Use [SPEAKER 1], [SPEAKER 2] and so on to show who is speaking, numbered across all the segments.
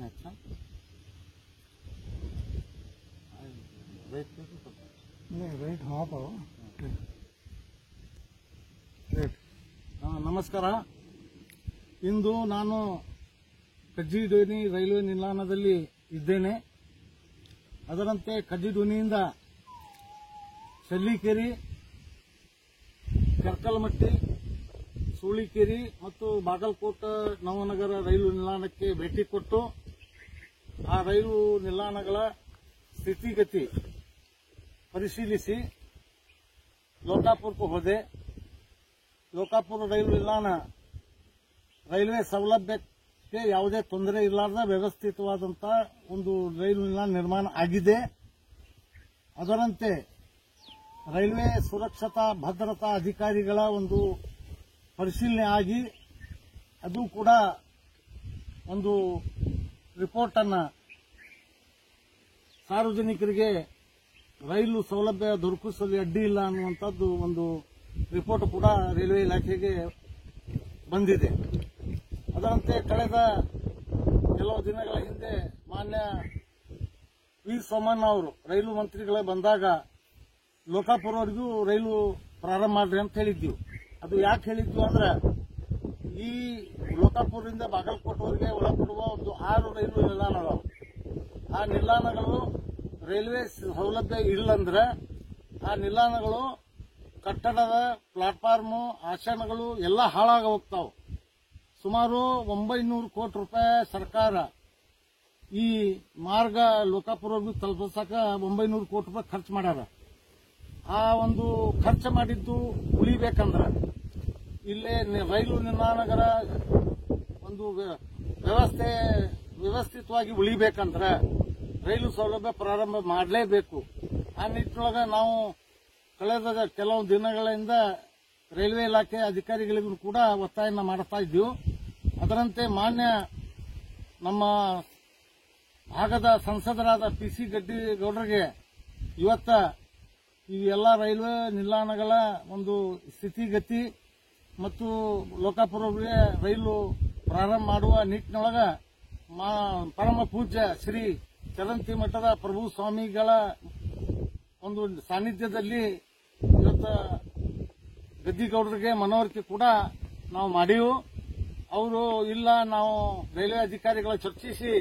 [SPEAKER 1] अच्छा
[SPEAKER 2] नहीं राइट हाँ पाओ
[SPEAKER 1] ನಮಸ್ಕಾರ. ಇಂದು ನಾನು ಕಜ್ಜಿಡೋನಿ ರೈಲ್ವೆ ನಿಲ್ದಾಣದಲ್ಲಿ ಇದ್ದೇನೆ. ಅದರಂತೆ ಕಜ್ಜಿಡೋನಿಯಿಂದ ಸಲ್ಲಿಕೆರೆ, ಕರ್ಕಲಮಟ್ಟಿ, ಸೂಳಿಕೆರೆ ಮತ್ತು ಬಾಗಲಕೋಟೆ ನವನಗರ ರೈಲು ನಿಲ್ದಾಣಕ್ಕೆ ಭೇಟಿ ಕೊಟ್ಟು ಆ ರೈಲು ನಿಲ್ದಾಣಗಳ ಸ್ಥಿತಿಗತಿ ಪರಿಶೀಲಿಸಿ ಲೋಕಾಪುರಕ್ಕೆ ಹೋದೆ. ಲೋಕಾಪುರ ರೈಲು ನಿಲ್ದಾಣ ರೈಲ್ವೆ ಸೌಲಭ್ಯಕ್ಕೆ ಯಾವುದೇ ತೊಂದರೆ ಇರಲಾರದ ವ್ಯವಸ್ಥಿತವಾದಂತಹ ಒಂದು ರೈಲು ನಿಲ್ದಾಣ ನಿರ್ಮಾಣ ಆಗಿದೆ. ಅದರಂತೆ ರೈಲ್ವೆ ಸುರಕ್ಷತಾ ಭದ್ರತಾ ಅಧಿಕಾರಿಗಳ ಒಂದು ಪರಿಶೀಲನೆ ಆಗಿ ಅದು ಕೂಡ ಒಂದು ರಿಪೋರ್ಟ್ ಅನ್ನು ಸಾರ್ವಜನಿಕರಿಗೆ ರೈಲು ಸೌಲಭ್ಯ ದೊರಕಿಸಲು ಅಡ್ಡಿ ಇಲ್ಲ ಅನ್ನುವಂಥದ್ದು ಒಂದು ರಿಪೋರ್ಟ್ ಕೂಡ ರೈಲ್ವೆ ಇಲಾಖೆಗೆ ಬಂದಿದೆ. ಅದರಂತೆ ಕಳೆದ ಕೆಲವು ದಿನಗಳ ಹಿಂದೆ ಮಾನ್ಯ ವಿ ಸೋಮಣ್ಣ ಅವರು ರೈಲು ಮಂತ್ರಿಗಳೇ ಬಂದಾಗ ಲೋಕಾಪುರವರೆಗೂ ರೈಲು ಪ್ರಾರಂಭ ಮಾಡ್ರಿ ಅಂತ ಹೇಳಿದ್ವಿ. ಅದು ಯಾಕೆ ಹೇಳಿದ್ವಿ ಅಂದ್ರೆ ಈ ಲೋಕಾಪುರದಿಂದ ಬಾಗಲಕೋಟೆವರೆಗೆ ಒಳಪಡುವ ಒಂದು 6 ರೈಲು ನಿಲ್ದಾಣಗಳು, ಆ ನಿಲ್ದಾಣಗಳು ರೈಲ್ವೆ ಸೌಲಭ್ಯ ಇಲ್ಲಂದ್ರೆ ಆ ನಿಲ್ದಾಣಗಳು ಕಟ್ಟಡದ ಪ್ಲಾಟ್ಫಾರ್ಮ್ ಆಸನಗಳು ಎಲ್ಲ ಹಾಳಾಗ ಹೋಗ್ತಾವೆ. ಸುಮಾರು 900 ಕೋಟಿ ರೂಪಾಯಿ ಸರ್ಕಾರ ಈ ಮಾರ್ಗ ಲೋಕಾಪುರವರೆಗೂ ತಲುಪಿಸಕ 900 ಕೋಟಿ ರೂಪಾಯಿ ಖರ್ಚು ಮಾಡ್ಯಾರ. ಆ ಒಂದು ಖರ್ಚು ಮಾಡಿದ್ದು ಉಳಿಬೇಕಂದ್ರೆ ಇಲ್ಲೇ ರೈಲು ನಿಲ್ದಾಣಗಳ ಒಂದು ವ್ಯವಸ್ಥಿತವಾಗಿ ಉಳಿಬೇಕಂದ್ರೆ ರೈಲು ಸೌಲಭ್ಯ ಪ್ರಾರಂಭ ಮಾಡಲೇಬೇಕು. ಆ ನಿಟ್ಟಿನೊಳಗೆ ನಾವು ಕಳೆದ ಕೆಲವು ದಿನಗಳಿಂದ ರೈಲ್ವೆ ಇಲಾಖೆ ಅಧಿಕಾರಿಗಳಿಗೂ ಕೂಡ ಒತ್ತಾಯನ ಮಾಡ್ತಾ ಇದ್ದೀವಿ. ಅದರಂತೆ ಮಾನ್ಯ ನಮ್ಮ ಭಾಗದ ಸಂಸದರಾದ PC ಗಡ್ಡಿಗೌಡರಿಗೆ ಇವತ್ತ ಈ ಎಲ್ಲ ರೈಲ್ವೆ ನಿಲ್ದಾಣಗಳ ಒಂದು ಸ್ಥಿತಿಗತಿ ಮತ್ತು ಲೋಕಾಪುರವರೆಗೆ ರೈಲು ಪ್ರಾರಂಭ ಮಾಡುವ ನಿಟ್ಟಿನೊಳಗ ಪರಮ ಪೂಜ್ಯ ಶ್ರೀ ಚರಂತಿ ಮಠದ ಪ್ರಭು ಸ್ವಾಮಿಗಳ ಒಂದು ಸಾನ್ನಿಧ್ಯದಲ್ಲಿ ಇವತ್ತು ಗದ್ದಿಗೌಡರಿಗೆ ಮನವರಿಕೆ ಕೂಡ ನಾವು ಮಾಡೀವು. ಅವರು ಇಲ್ಲ, ನಾವು ರೈಲ್ವೆ ಅಧಿಕಾರಿಗಳ ಚರ್ಚಿಸಿ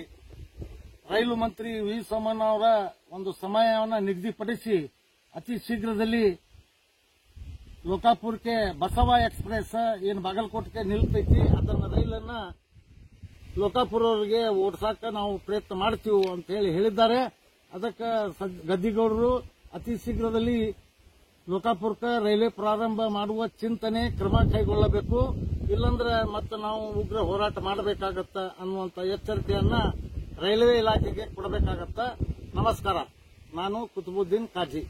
[SPEAKER 1] ರೈಲು ಮಂತ್ರಿ ವಿ ಸೋಮಣ್ಣ ಅವರ ಒಂದು ಸಮಯವನ್ನು ನಿಗದಿಪಡಿಸಿ ಅತಿ ಶೀಘ್ರದಲ್ಲಿ ಲೋಕಾಪುರಕ್ಕೆ ಬಸವ ಎಕ್ಸ್ಪ್ರೆಸ್ ಏನು ಬಾಗಲಕೋಟೆಗೆ ನಿಲ್ತೈತಿ ಅದನ್ನ ರೈಲನ್ನ ಲೋಕಾಪುರವರೆಗೆ ಓಡಿಸಾಕ ನಾವು ಪ್ರಯತ್ನ ಮಾಡ್ತೀವಿ ಅಂತ ಹೇಳಿದ್ದಾರೆ. ಅದಕ್ಕೆ ಗದ್ದಿಗೌಡರು ಅತಿ ಶೀಘ್ರದಲ್ಲಿ ಲೋಕಾಪುರಕ್ಕೆ ರೈಲ್ವೆ ಪ್ರಾರಂಭ ಮಾಡುವ ಚಿಂತನೆ ಕ್ರಮ ಕೈಗೊಳ್ಳಬೇಕು, ಇಲ್ಲಂದ್ರೆ ಮತ್ತೆ ನಾವು ಉಗ್ರ ಹೋರಾಟ ಮಾಡಬೇಕಾಗತ್ತ ಅನ್ನುವಂತ ಎಚ್ಚರಿಕೆಯನ್ನ ರೈಲ್ವೆ ಇಲಾಖೆಗೆ ಕೊಡಬೇಕಾಗತ್ತ. ನಮಸ್ಕಾರ. ನಾನು ಕುತುಬುದ್ದೀನ್ ಕಾಜಿ.